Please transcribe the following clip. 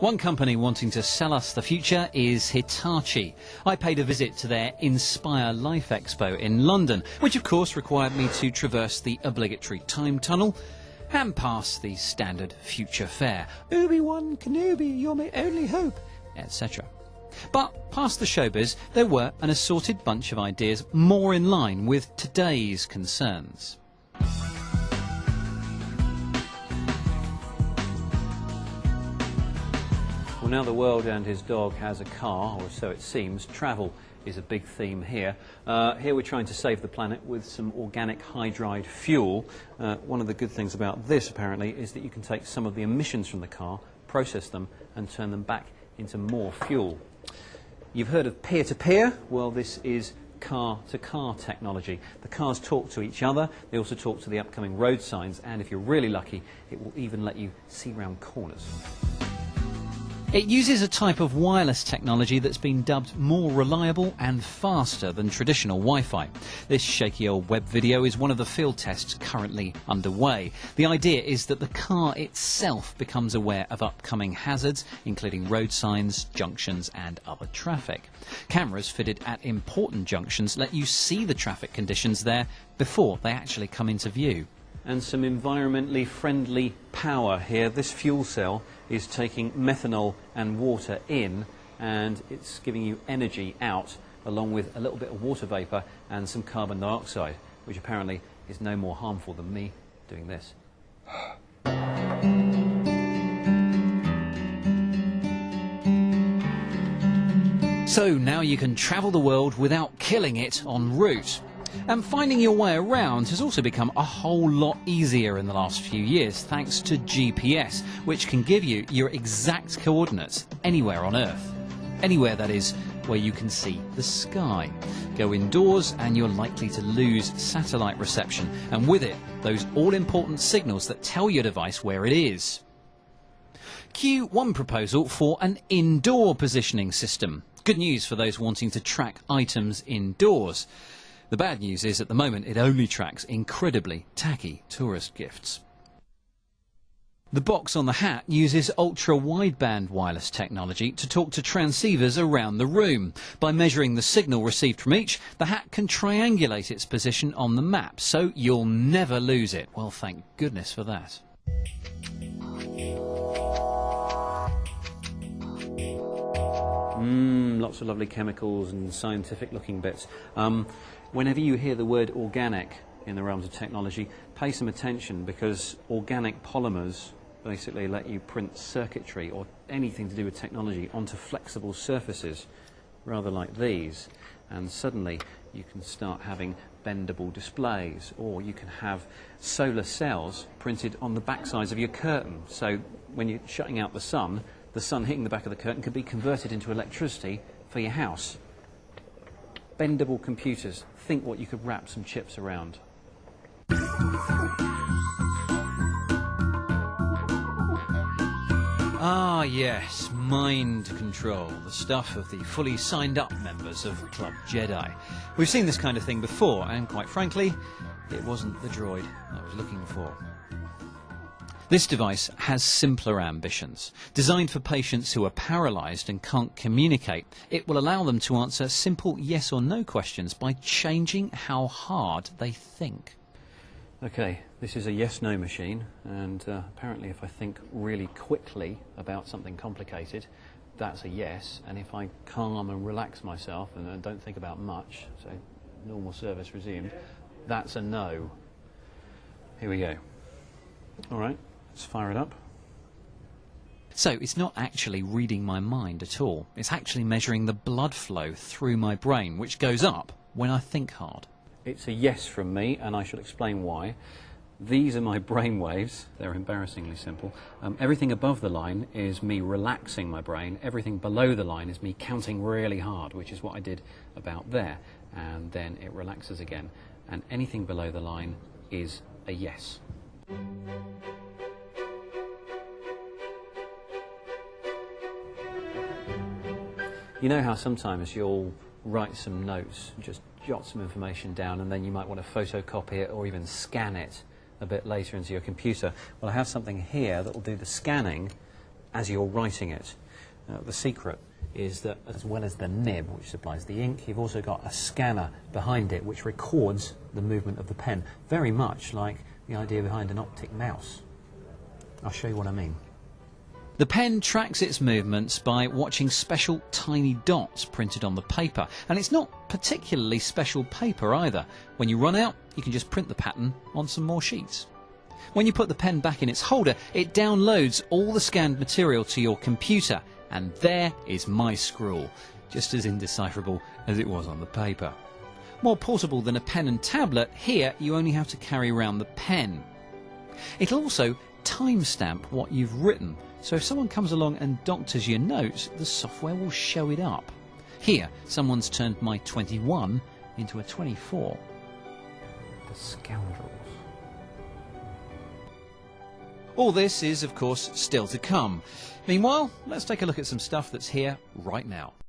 One company wanting to sell us the future is Hitachi. I paid a visit to their Inspire Life Expo in London, which of course required me to traverse the obligatory time tunnel and pass the standard future fair. Obi-Wan Kenobi, you're my only hope, etc. But past the showbiz, there were an assorted bunch of ideas more in line with today's concerns. Well, now the world and his dog has a car, or so it seems. Travel is a big theme here. Here we're trying to save the planet with some organic hydride fuel. One of the good things about this, apparently, is that you can take some of the emissions from the car, process them, and turn them back into more fuel. You've heard of peer-to-peer? Well, this is car-to-car technology. The cars talk to each other, they also talk to the upcoming road signs, and if you're really lucky, it will even let you see round corners. It uses a type of wireless technology that's been dubbed more reliable and faster than traditional Wi-Fi. This shaky old web video is one of the field tests currently underway. The idea is that the car itself becomes aware of upcoming hazards, including road signs, junctions and other traffic. Cameras fitted at important junctions let you see the traffic conditions there before they actually come into view. And some environmentally friendly power here. This fuel cell is taking methanol and water in, and it's giving you energy out, along with a little bit of water vapour and some carbon dioxide, which apparently is no more harmful than me doing this. So now you can travel the world without killing it en route. And finding your way around has also become a whole lot easier in the last few years thanks to GPS, which can give you your exact coordinates anywhere on Earth. Anywhere, that is, where you can see the sky. Go indoors and you're likely to lose satellite reception, and with it, those all-important signals that tell your device where it is. Cue one proposal for an indoor positioning system. Good news for those wanting to track items indoors. The bad news is, at the moment, it only tracks incredibly tacky tourist gifts. The box on the hat uses ultra-wideband wireless technology to talk to transceivers around the room. By measuring the signal received from each, the hat can triangulate its position on the map, so you'll never lose it. Well, thank goodness for that. Lots of lovely chemicals and scientific-looking bits. Whenever you hear the word organic in the realms of technology, pay some attention, because organic polymers basically let you print circuitry or anything to do with technology onto flexible surfaces, rather like these, and suddenly you can start having bendable displays, or you can have solar cells printed on the backsides of your curtain, so when you're shutting out the sun hitting the back of the curtain could be converted into electricity for your house. Bendable computers. Think what you could wrap some chips around. Ah yes, mind control, the stuff of the fully signed up members of Club Jedi. We've seen this kind of thing before, and quite frankly, it wasn't the droid I was looking for. This device has simpler ambitions. Designed for patients who are paralysed and can't communicate, it will allow them to answer simple yes or no questions by changing how hard they think. Okay, this is a yes-no machine, and apparently if I think really quickly about something complicated, that's a yes, and if I calm and relax myself and don't think about much, so normal service resumed, that's a no. Here we go. All right. Let's fire it up. So it's not actually reading my mind at all. It's actually measuring the blood flow through my brain, which goes up when I think hard. It's a yes from me, and I shall explain why. These are my brain waves. They're embarrassingly simple. Everything above the line is me relaxing my brain. Everything below the line is me counting really hard, which is what I did about there. And then it relaxes again. And anything below the line is a yes. You know how sometimes you'll write some notes, just jot some information down, and then you might want to photocopy it or even scan it a bit later into your computer. Well, I have something here that will do the scanning as you're writing it. The secret is that as well as the nib, which supplies the ink, you've also got a scanner behind it which records the movement of the pen, very much like the idea behind an optic mouse. I'll show you what I mean. The pen tracks its movements by watching special tiny dots printed on the paper, and it's not particularly special paper either. When you run out, you can just print the pattern on some more sheets. When you put the pen back in its holder, it downloads all the scanned material to your computer, and there is my scrawl, just as indecipherable as it was on the paper. More portable than a pen and tablet, here you only have to carry around the pen. It'll also timestamp what you've written, so if someone comes along and doctors your notes, the software will show it up. Here, someone's turned my 21 into a 24. The scoundrels. All this is, of course, still to come. Meanwhile, let's take a look at some stuff that's here right now.